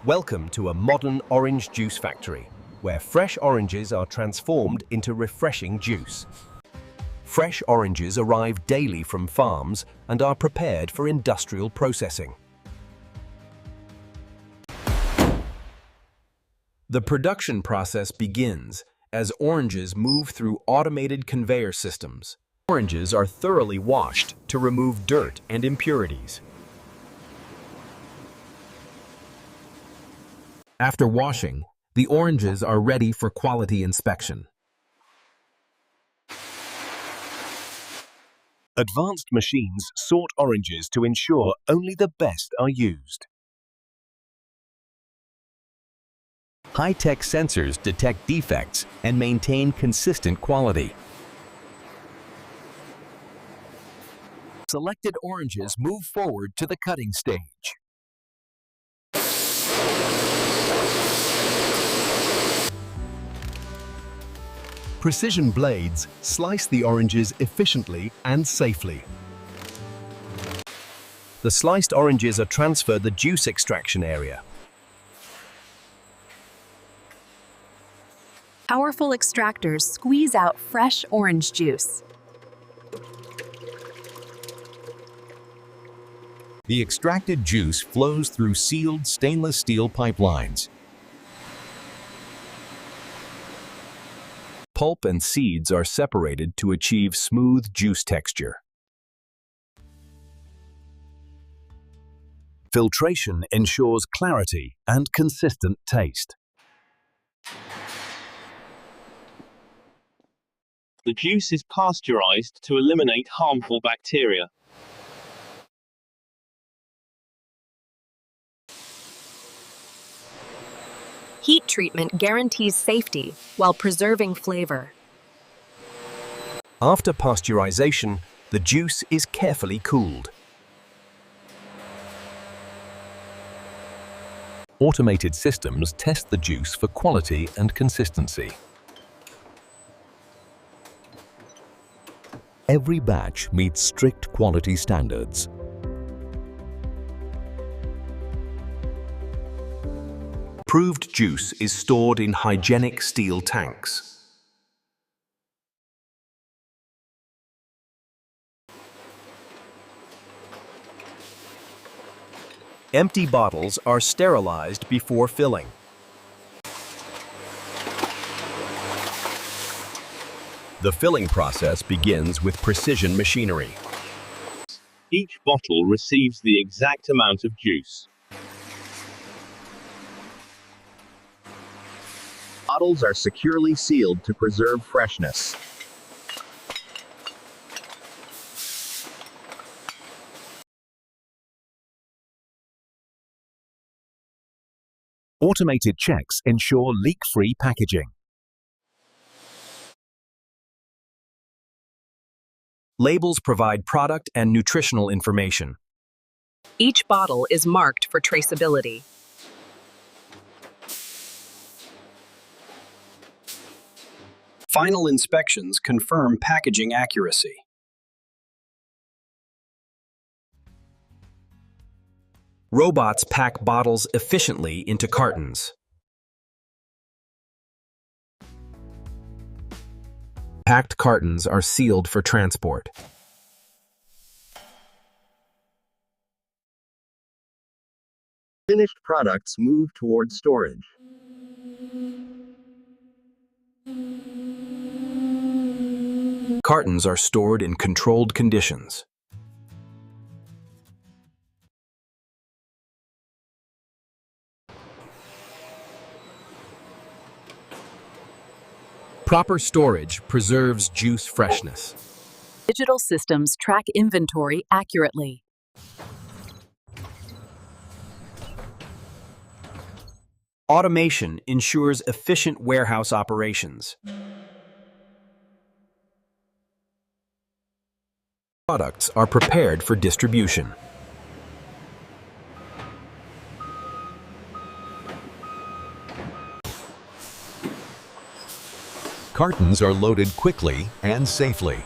Welcome to a modern orange juice factory, where fresh oranges are transformed into refreshing juice. Fresh oranges arrive daily from farms and are prepared for industrial processing. The production process begins as oranges move through automated conveyor systems. Oranges are thoroughly washed to remove dirt and impurities. After washing, the oranges are ready for quality inspection. Advanced machines sort oranges to ensure only the best are used. High-tech sensors detect defects and maintain consistent quality. Selected oranges move forward to the cutting stage. Precision blades slice the oranges efficiently and safely. The sliced oranges are transferred to the juice extraction area. Powerful extractors squeeze out fresh orange juice. The extracted juice flows through sealed stainless steel pipelines. Pulp and seeds are separated to achieve smooth juice texture. Filtration ensures clarity and consistent taste. The juice is pasteurized to eliminate harmful bacteria. Heat treatment guarantees safety while preserving flavor. After pasteurization, the juice is carefully cooled. Automated systems test the juice for quality and consistency. Every batch meets strict quality standards. Approved juice is stored in hygienic steel tanks. Empty bottles are sterilized before filling. The filling process begins with precision machinery. Each bottle receives the exact amount of juice. Bottles are securely sealed to preserve freshness. Automated checks ensure leak-free packaging. Labels provide product and nutritional information. Each bottle is marked for traceability. Final inspections confirm packaging accuracy. Robots pack bottles efficiently into cartons. Packed cartons are sealed for transport. Finished products move toward storage. Cartons are stored in controlled conditions. Proper storage preserves juice freshness. Digital systems track inventory accurately. Automation ensures efficient warehouse operations. Products are prepared for distribution. Cartons are loaded quickly and safely.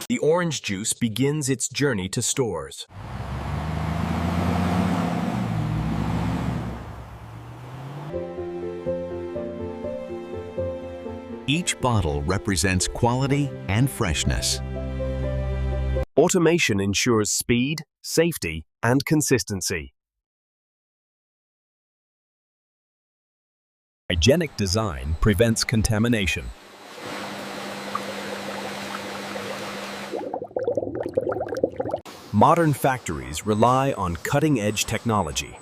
The orange juice begins its journey to stores. Each bottle represents quality and freshness. Automation ensures speed, safety, and consistency. Hygienic design prevents contamination. Modern factories rely on cutting-edge technology.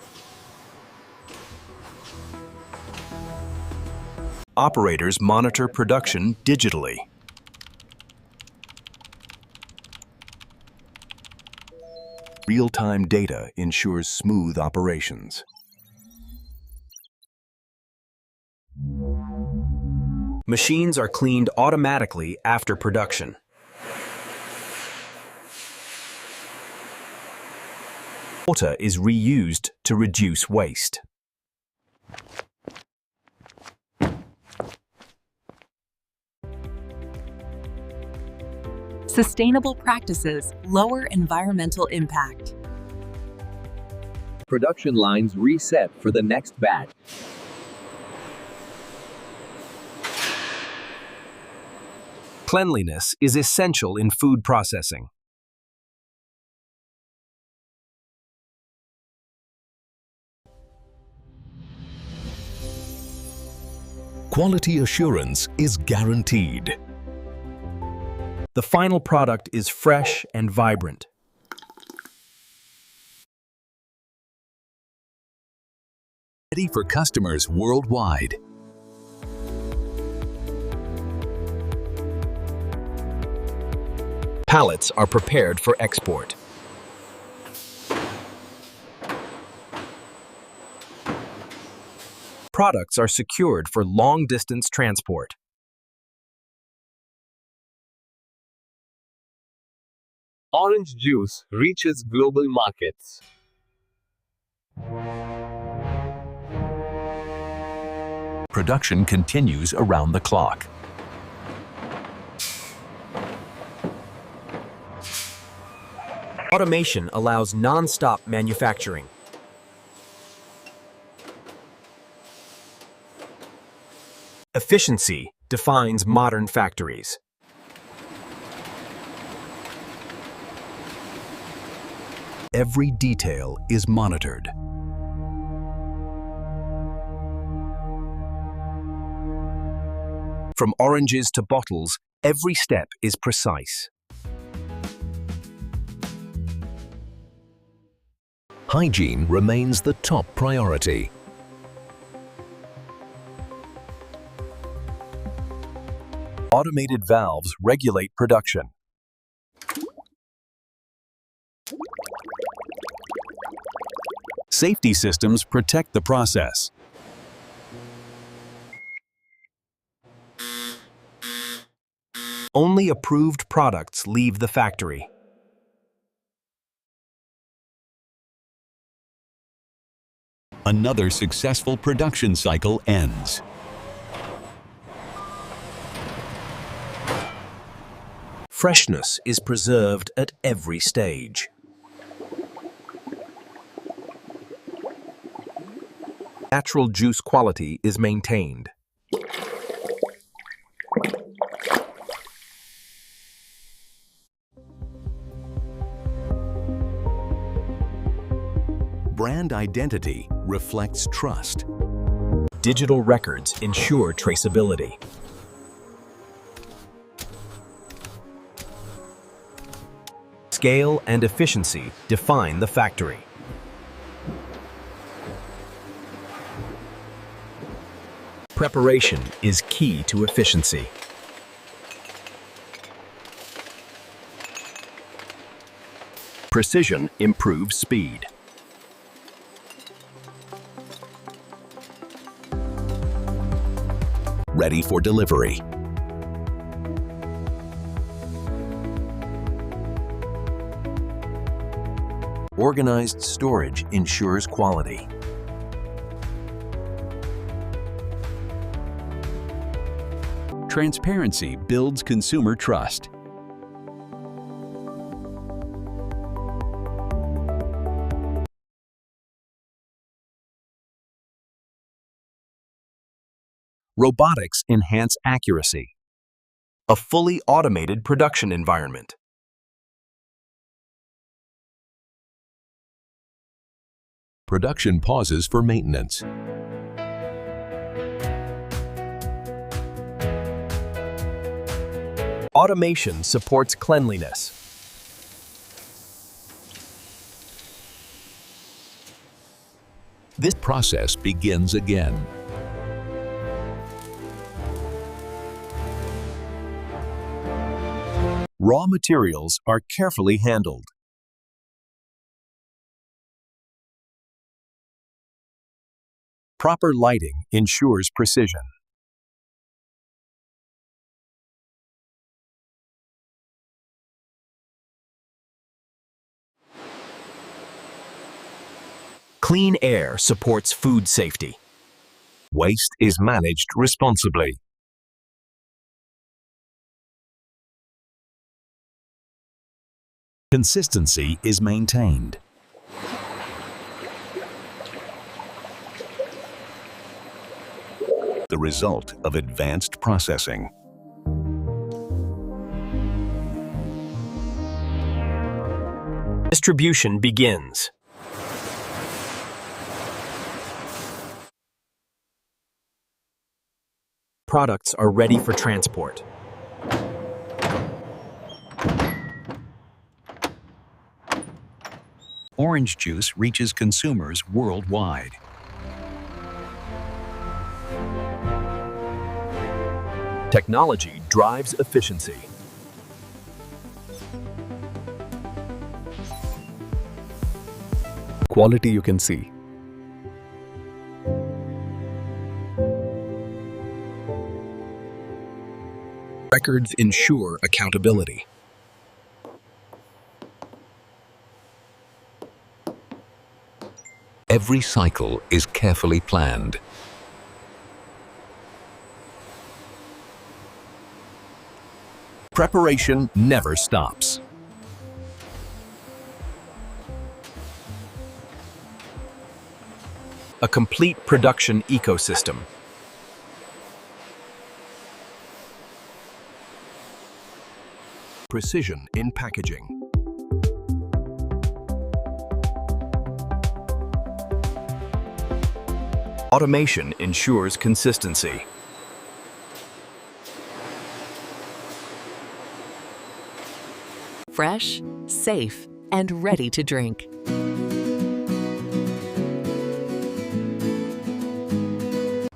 Operators monitor production digitally. Real-time data ensures smooth operations. Machines are cleaned automatically after production. Water is reused to reduce waste. Sustainable practices lower environmental impact. Production lines reset for the next batch. Cleanliness is essential in food processing. Quality assurance is guaranteed. The final product is fresh and vibrant. Ready for customers worldwide. Pallets are prepared for export. Products are secured for long-distance transport. Orange juice reaches global markets. Production continues around the clock. Automation allows non-stop manufacturing. Efficiency defines modern factories. Every detail is monitored. From oranges to bottles, every step is precise. Hygiene remains the top priority. Automated valves regulate production. Safety systems protect the process. Only approved products leave the factory. Another successful production cycle ends. Freshness is preserved at every stage. Natural juice quality is maintained. Brand identity reflects trust. Digital records ensure traceability. Scale and efficiency define the factory. Preparation is key to efficiency. Precision improves speed. Ready for delivery. Organized storage ensures quality. Transparency builds consumer trust. Robotics enhance accuracy. A fully automated production environment. Production pauses for maintenance. Automation supports cleanliness. This process begins again. Raw materials are carefully handled. Proper lighting ensures precision. Clean air supports food safety. Waste is managed responsibly. Consistency is maintained. The result of advanced processing. Distribution begins. Products are ready for transport. Orange juice reaches consumers worldwide. Technology drives efficiency. Quality you can see. Records ensure accountability. Every cycle is carefully planned. Preparation never stops. A complete production ecosystem. Precision in packaging. Automation ensures consistency. Fresh, safe, and ready to drink.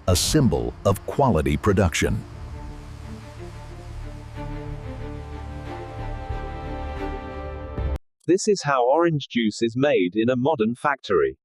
A symbol of quality production. This is how orange juice is made in a modern factory.